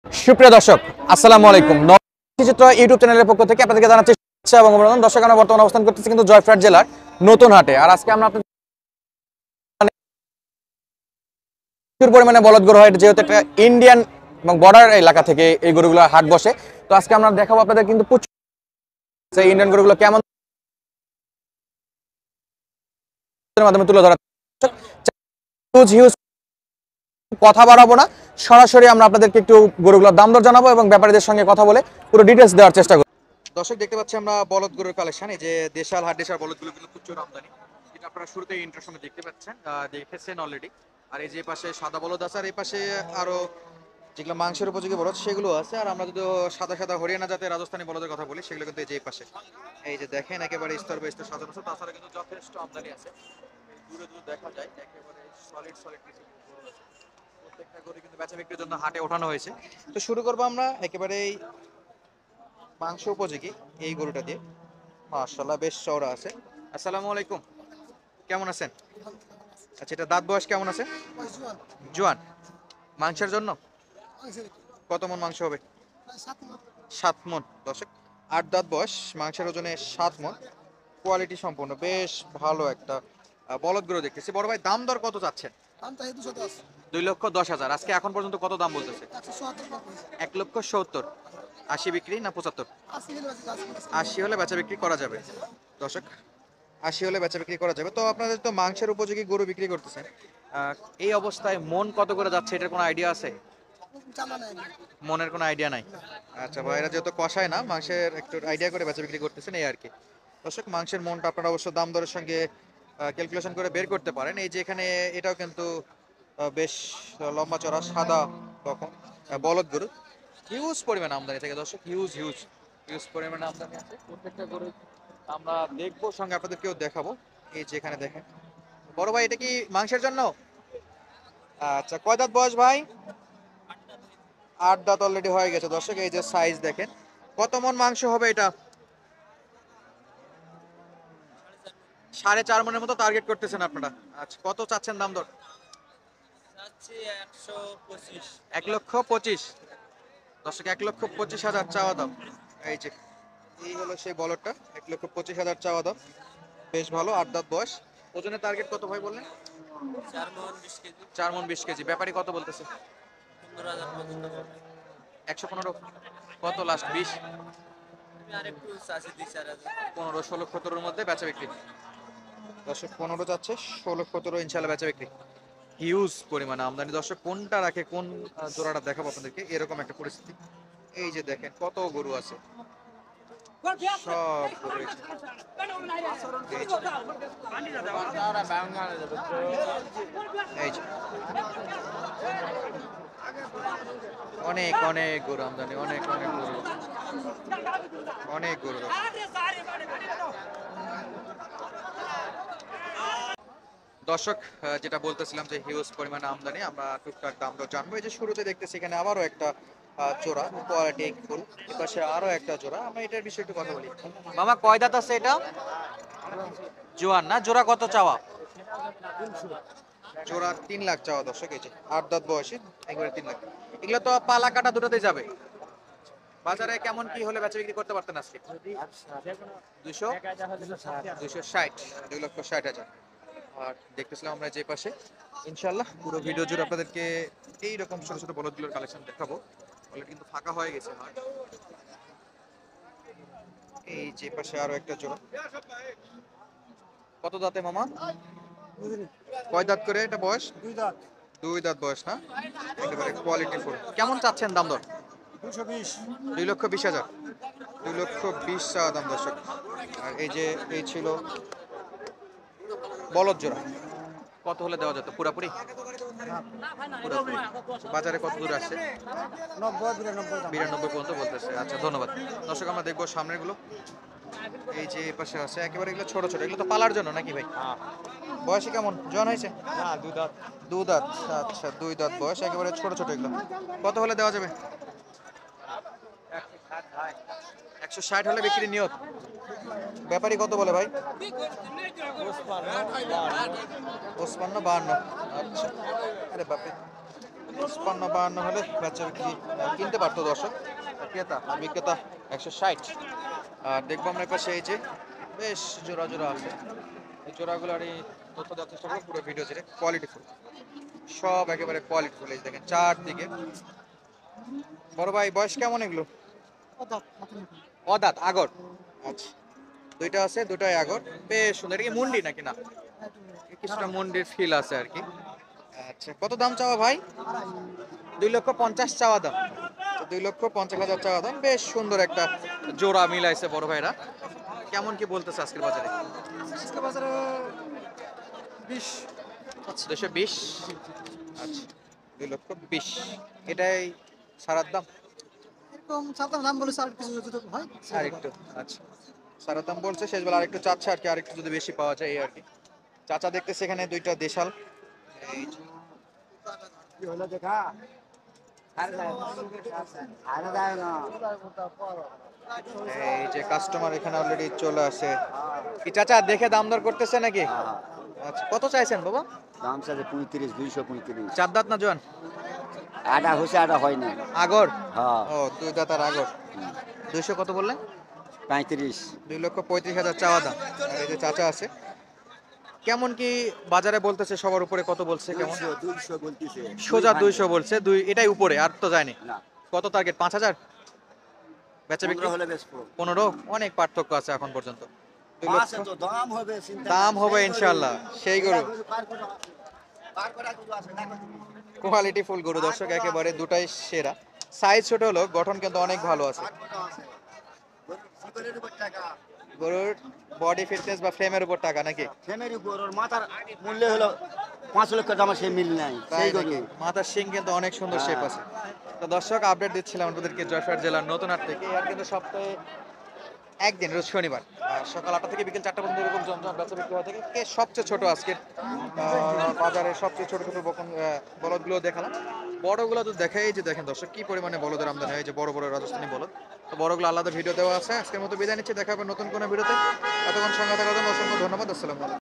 সুপ্রিয় দর্শক, আসসালামু আলাইকুম। চিত্র ইউটিউব চ্যানেলের পক্ষ থেকে আপনাদেরকে জানাচ্ছি শুভেচ্ছা এবং অভিনন্দন। দর্শক, আমরা বর্তমানে অবস্থান করতেছি কিন্তু জয়পুরহাট জেলার নতুন হাটে। আর আজকে আমরা আপনাদের প্রচুর পরিমাণে বলদ গরু হয়, যেহেতু একটা ইন্ডিয়ান এবং বর্ডার এলাকা থেকে এই গরুগুলো হাট বসে। তো আজকে আমরা দেখাবো আপনাদের কিন্তু প্রচুর ইন্ডিয়ান গরুগুলো কেমন মাধ্যমে তুলে ধরা। কথা বাড়াবো না, সরাসরি আমরা আপনাদেরকে একটু গরুগুলোর দাম দর জানাবো এবং ব্যাপারীদের সঙ্গে কথা বলে পুরো ডিটেলস দেওয়ার চেষ্টা করব। দর্শক, দেখতে পাচ্ছি আমরা বলদ গরুর কালেকশন। এই যে দেশাল হাট দেশাল বলদগুলো কিন্তু প্রচুর আমদানি, যেটা আপনারা শুরুতে ইন্ট্রোশনে দেখতে পাচ্ছেন, দেখেছেন অলরেডি। আর এই যে পাশে সাদা বলদ আছে, আর এই পাশে আরো যেগুলো মাংসের উপযোগী বলদ সেগুলো আছে। আর আমরা যদি সাদা সাদা হরিয়ানা জাতের রাজস্থানী বলদের কথা বলি, সেগুলো কিন্তু এই যে পাশে এই যে দেখেন একেবারে স্তর বাই স্তর সাজানো আছে। তাছাড়া কিন্তু যথেষ্ট আমদানি আছে, দূরে দূরে দেখা যায় একেবারে সলিড সলিড কিছু গরু আছে। প্রত্যেকটা গরু কিন্তু বেচা বিক্রির জন্য হাটে ওঠানো হয়েছে। তো শুরু করবো আমরা একেবারে মাংস উপযোগী এই গরুটা দিয়ে। মাশাআল্লাহ, বেশ চওড়া আছে। আসসালামু আলাইকুম, কেমন আছেন? আচ্ছা, এটা দাঁত বয়স কেমন আছে? জোয়ান। মাংসের জন্য কত মন মাংস হবে? 7 মন। দর্শক, 8 দাঁত বয়স, মাংসের ওজনে 7 মন। কোয়ালিটি সম্পূর্ণ বেশ ভালো একটা বলদ গরু দেখতেছি। বড় ভাই, দাম দর কত চাচ্ছেন? 2,10,000। আজকে এখন পর্যন্ত কত দাম বলতেছে? 1,70,000। 80 বিক্রি না 75? 80 হলে বেচা বিক্রি করা যাবে। দর্শক, 80 হলে বেচা বিক্রি করা যাবে। তো আপনাদের তো মাংসের উপযোগী গরু বিক্রি করতেছেন, এই অবস্থায় মন কত করে যাচ্ছে এটার কোনো আইডিয়া আছে? মনের কোনো আইডিয়া নাই। আচ্ছা, ভাইরা যেহেতু কষায় না, মাংসের একটু আইডিয়া করে বেচা বিক্রি করতেছেন, এই আর কি। দর্শক, মাংসের মনটা আপনারা অবশ্য দাম দরের সঙ্গে ক্যালকুলেশন করে বের করতে পারেন। এই যে এখানে এটাও কিন্তু বেশ লম্বা চড়া সাদা রকম বলদ গরু। হিউজ পরিমাণ আমদানি থেকে দর্শক, হিউজ হিউজ হিউজ পরিমাণে আমদানি আছে। প্রত্যেকটা গরু আমরা দেখবো, সঙ্গে আপনাদেরকেও দেখাবো। এই যে এখানে দেখেন। বড় ভাই, এটা কি মাংসের জন্য? আচ্ছা, কয় দাঁত বয়স ভাই? 8 দাঁত অলরেডি হয়ে গেছে। দর্শক, এই যে সাইজ দেখেন। কত মন মাংস হবে এটা? 4.5 মনের মতো টার্গেট করতেছেন আপনারা। আচ্ছা, কত চাচ্ছেন দাম দর? 1,25,000। দর্শক, 1,25,000 চাওয়া দাম। এই যে এই হলো সেই বলরটা, 1,25,000 চাওয়া দাম। বেশ ভালো, 8 দাঁত বয়স। ওজনের টার্গেট কত ভাই বললেন? 4 মন 20 কেজি। ব্যাপারী কত বলতেছে? 115। কত লাস্ট? 20? 15, 16, 17 মধ্যে বেচা বিক্রি। দর্শক, 15 যাচ্ছে, 16, 17 ইনশাল্লাহ বেচা বিক্রি। হিউজ পরিমাণে আমদানি। দর্শক, কোনটা রাখে কোন জোড়াটা দেখাবো আপনাদেরকে, এরকম একটা পরিস্থিতি। এই যে দেখেন কত গরু আছে, সব গরু এই যে অনেক অনেক গরু আমদানি, অনেক অনেক গরু, অনেক গরু। দর্শক, যেটা বলতেছিলাম যে হিউজ পরিমাণে আমদানি, আমরা টুকটাক দাম দর জানবো। এই যে শুরুতে দেখতেছি এখানে আবারও একটা জোড়া, কোয়ালিটি ফুল। এপাশে আরো একটা জোড়া, আমরা এটার বিষয়ে একটু কথা বলি। মামা, কয় দাঁত আছে এটা? জোয়ান না? জোড়া কত চাওয়া? জোড়া 3 লাখ চাওয়া। দর্শক, এই যে 8 দাঁত বয়সী, একবারে 3 লাখ। এগুলো তো পালা কাটা দুটোতেই যাবে। বাজারে কেমন কি হলে বেচা বিক্রি করতে পারতেন আজকে? 260, 2,60,000। আর দেখতেছিলাম আমরা যে পাশে, ইনশাল্লাহ পুরো ভিডিও জুড়ে আপনাদেরকে এইরকম ছোট ছোট বলদগুলোর কালেকশন দেখাবো। অলরেডি কিন্তু ফাঁকা হয়ে গেছে। এই যে পাশে আরো একটা জোড়া। কত দাঁতে মামা? কয় দাঁত করে এটা বয়স? 2 দাঁত বয়স না? একেবারে কোয়ালিটি ফুল। কেমন চাচ্ছেন দাম দর? 2,20,000। 2,20,000 চাওয়া দাম। দর্শক, আর এই যে এই ছিল বলদ জোড়া। কত হলে দেওয়া যেত পুরাপুরি? বাজারে কত দূর আসছে? 92 পর্যন্ত বলতেছে। আচ্ছা, ধন্যবাদ। দর্শক, আমরা দেখবো সামনের গুলো। এই যে পাশে আছে একেবারে, এগুলো ছোট ছোট, এগুলো তো পালার জন্য নাকি ভাই? বয়সে কেমন? জন হয়েছে? 2 দাঁত। আচ্ছা, 2 দাঁত বয়স, একেবারে ছোট ছোট এগুলো। কত হলে দেওয়া যাবে? 160 হলে বিক্রি নিয়ত। ব্যাপারী কত বলে ভাই? 55, 52। আচ্ছা, আরে বাপরে, 55-52 হলে বেচা বিক্রি কিনতে পারতো দর্শক। ক্রেতা আর বিক্রেতা 160। আর দেখবো আমরা পাশে এই যে বেশ জোড়া জোড়া আছে, এই জোড়াগুলোর এই তথ্য দেওয়ার চেষ্টা করবো পুরো ভিডিও জুড়ে। কোয়ালিটি ফুল, সব একেবারে কোয়ালিটি ফুল। এই দেখেন চারদিকে। বড় ভাই বয়স কেমন এগুলো? অদাঁত আগর। আচ্ছা, দুইটা আছে, দুটাই আগর। বেশ সুন্দর। এটা কি মুন্ডি নাকি? না, কিছুটা মুন্ডির ফিল আছে আর কি। আচ্ছা, কত দাম চাওয়া ভাই? 2,50,000 চাওয়া দাম। 2,50,000 চাওয়া দাম। বেশ সুন্দর একটা জোড়া মিলাইছে বড় ভাইরা। কেমন কি বলতেছে আজকের বাজারে? আজকে বাজারে 20। 220। আচ্ছা, 2,20,000 এটাই সারার দাম। এরকম সাতাম দাম বলেছে, আর কিছু যদি হয় আর একটু, আচ্ছা, সারার দাম বলছে, শেষ বেলা আরেকটু চাচ্ছে আর কি, আরেকটু যদি বেশি পাওয়া যায় এই আর কি। চাচা দেখতেছে এখানে দুইটা দেশাল। এই যে কি হলো দেখা এই যে কাস্টমার এখানে অলরেডি চলে আসে। কি চাচা দেখে দাম দর করতেছে নাকি? আচ্ছা, কত চাইছেন বাবা? দাম চাইছে 35, 235। চার দাঁত না জোয়ান? আটা হয়েছে, আটা হয়নি। আগর? হ্যাঁ, ও, দুই দাঁতার আগর। 200 কত বললেন? 35। 2,35,000 চাওয়া দাম। আর এই যে চাচা আছে, কেমন কি বাজারে বলতেছে? সবার উপরে কত বলছে? কেমন? 200 বলতেছে। সোজা 200 বলছে। দুই এটাই উপরে, আর তো যায়নি। না, কত টার্গেট? 5,000 বেচা বিক্রি? 15 হলে বেচবো। 15। অনেক পার্থক্য আছে এখন পর্যন্ত। 2 আছে লক্ষ তো, দাম হবে, চিন্তা দাম নাই। হবে সেই ইনশাআল্লাহ। গরু। সেই গরু, পার করা গরু আছে, দেখো তুমি। কোয়ালিটি ফুল গরু দর্শক, একেবারে দুটাই সেরা। সাইজ ছোট হলো, গঠন কিন্তু অনেক ভালো আছে। পার করা আছে। গরু শিকলের উপর টাকা। গরুর বডি ফিটনেস বা ফ্রেমের উপর টাকা নাকি? ফ্যামের উপর ওর মাথার মূল্য হলো 5 লক্ষ দাম, সেই মিল নাই। তাই সেই নাকি? গরু। মাথার শিং কিন্তু অনেক সুন্দর শেপ আছে। তো দর্শক, আপডেট দিচ্ছিলাম আপনাদেরকে জয়পুরহাট জেলার নতুন হাট থেকে। আর কিন্তু সপ্তাহে একদিন, রোজ শনিবার সকাল 8টা থেকে বিকেল 4টা পর্যন্ত এরকম জমজমাট বেচা বিক্রি হয়ে থাকে। কে সবচেয়ে ছোট আজকের বাজারে সবচেয়ে ছোট ছোট বলদগুলো দেখালাম। বড়গুলো তো দেখাই, যে দেখেন দর্শক কি পরিমাণে বলদের আমদানি হয়, যে বড় বড় রাজস্থানী বলদ। তো বড়গুলো আলাদা ভিডিও দেওয়া আছে। আজকের মতো বিদায় নিচ্ছি, দেখা হবে নতুন কোনো ভিডিওতে। এতক্ষণ সঙ্গে থাকার জন্য অসংখ্য ধন্যবাদ। আসসালামু আলাইকুম।